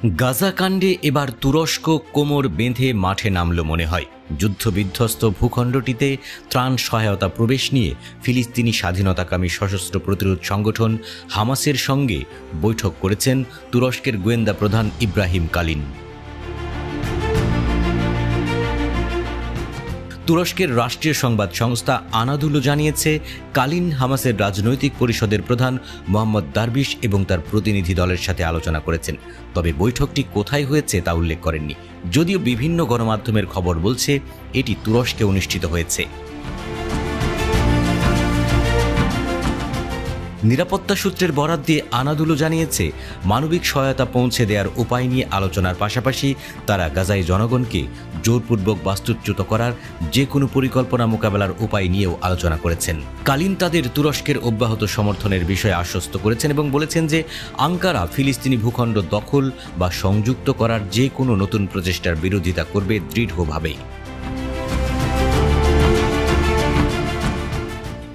গাজা কাণ্ডে এবার তুরস্ক কোমর বেঁধে মাঠে নামল মনে হয়। যুদ্ধবিধ্বস্ত ভূখণ্ডটিতে ত্রাণ সহায়তা প্রবেশ নিয়ে ফিলিস্তিনি স্বাধীনতাকামী সশস্ত্র প্রতিরোধ সংগঠন হামাসের সঙ্গে বৈঠক করেছেন তুরস্কের গোয়েন্দা প্রধান ইব্রাহিম কালিন। তুরস্কের রাষ্ট্রীয় সংবাদ সংস্থা আনাদুলো জানিয়েছে, কালিন হামাসের রাজনৈতিক পরিষদের প্রধান মোহাম্মদ দারবিশ এবং তার প্রতিনিধি দলের সাথে আলোচনা করেছেন। তবে বৈঠকটি কোথায় হয়েছে তা উল্লেখ করেননি, যদিও বিভিন্ন গণমাধ্যমের খবর বলছে এটি তুরস্কে অনুষ্ঠিত হয়েছে। নিরাপত্তা সূত্রের বরাত দিয়ে আনাদুলো জানিয়েছে, মানবিক সহায়তা পৌঁছে দেওয়ার উপায় নিয়ে আলোচনার পাশাপাশি তারা গাজায় জনগণকে জোরপূর্বক বাস্তুচ্যুত করার যে কোনো পরিকল্পনা মোকাবেলার উপায় নিয়েও আলোচনা করেছেন। কালিন তাদের তুরস্কের অব্যাহত সমর্থনের বিষয়ে আশ্বস্ত করেছেন এবং বলেছেন যে আঙ্কারা ফিলিস্তিনি ভূখণ্ড দখল বা সংযুক্ত করার যে কোনো নতুন প্রচেষ্টার বিরোধিতা করবে দৃঢ়ভাবে।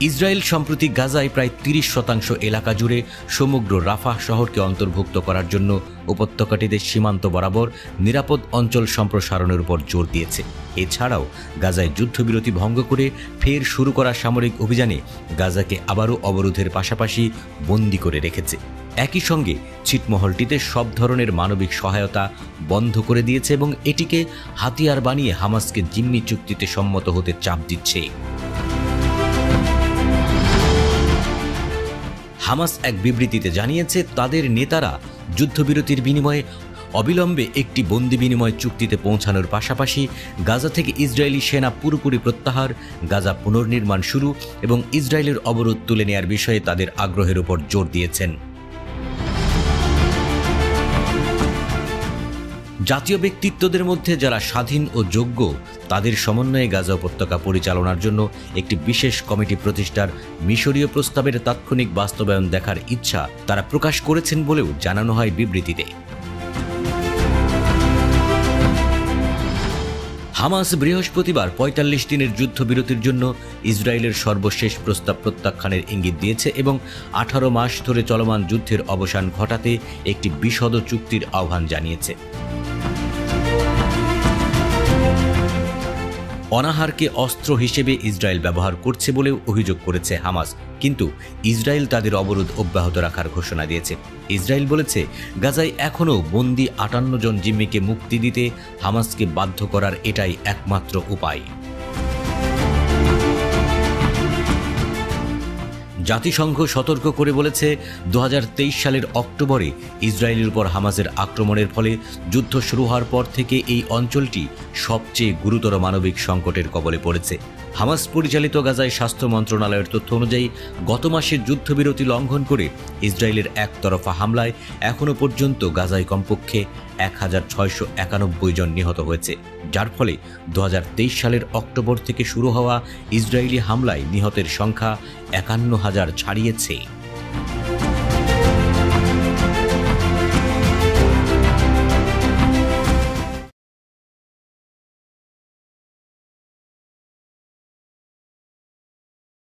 ইসরায়েল সম্প্রতি গাজায় প্রায় 30% এলাকা জুড়ে সমগ্র রাফাহ শহরকে অন্তর্ভুক্ত করার জন্য উপত্যকাটিতে সীমান্ত বরাবর নিরাপদ অঞ্চল সম্প্রসারণের উপর জোর দিয়েছে। এছাড়াও গাজায় যুদ্ধবিরতি ভঙ্গ করে ফের শুরু করা সামরিক অভিযানে গাজাকে আবারও অবরোধের পাশাপাশি বন্দী করে রেখেছে। একই সঙ্গে ছিটমহলটিতে সব ধরনের মানবিক সহায়তা বন্ধ করে দিয়েছে এবং এটিকে হাতিয়ার বানিয়ে হামাসকে জিম্মি চুক্তিতে সম্মত হতে চাপ দিচ্ছে। হামাস এক বিবৃতিতে জানিয়েছে, তাদের নেতারা যুদ্ধবিরতির বিনিময়ে অবিলম্বে একটি বন্দি বিনিময় চুক্তিতে পৌঁছানোর পাশাপাশি গাজা থেকে ইসরায়েলি সেনা পুরোপুরি প্রত্যাহার, গাজা পুনর্নির্মাণ শুরু এবং ইসরায়েলের অবরোধ তুলে নেয়ার বিষয়ে তাদের আগ্রহের উপর জোর দিয়েছেন। জাতীয় ব্যক্তিত্বদের মধ্যে যারা স্বাধীন ও যোগ্য তাদের সমন্বয়ে গাজা উপত্যকা পরিচালনার জন্য একটি বিশেষ কমিটি প্রতিষ্ঠার মিশরীয় প্রস্তাবের তাৎক্ষণিক বাস্তবায়ন দেখার ইচ্ছা তারা প্রকাশ করেছেন বলেও জানানো হয় বিবৃতিতে। হামাস বৃহস্পতিবার 45 দিনের যুদ্ধবিরতির জন্য ইসরায়েলের সর্বশেষ প্রস্তাব প্রত্যাখ্যানের ইঙ্গিত দিয়েছে এবং 18 মাস ধরে চলমান যুদ্ধের অবসান ঘটাতে একটি বিশদ চুক্তির আহ্বান জানিয়েছে। অনাহারকে অস্ত্র হিসেবে ইসরায়েল ব্যবহার করছে বলেও অভিযোগ করেছে হামাস, কিন্তু ইসরায়েল তাদের অবরোধ অব্যাহত রাখার ঘোষণা দিয়েছে। ইসরায়েল বলেছে, গাজায় এখনও বন্দী 58 জন জিম্মিকে মুক্তি দিতে হামাসকে বাধ্য করার এটাই একমাত্র উপায়। জাতিসংঘ সতর্ক করে বলেছে, 2023 সালের অক্টোবরে ইসরায়েলের উপর হামাসের আক্রমণের ফলে যুদ্ধ শুরু হওয়ার পর থেকে এই অঞ্চলটি সবচেয়ে গুরুতর মানবিক সংকটের কবলে পড়েছে। হামাস পরিচালিত গাজায় স্বাস্থ্য মন্ত্রণালয়ের তথ্য অনুযায়ী গত মাসের যুদ্ধবিরতি লঙ্ঘন করে ইসরায়েলের একতরফা হামলায় এখনও পর্যন্ত গাজায় কমপক্ষে 1691 জন নিহত হয়েছে, যার ফলে 2023 সালের অক্টোবর থেকে শুরু হওয়া ইসরায়েলি হামলায় নিহতের সংখ্যা 51,000 ছাড়িয়েছে।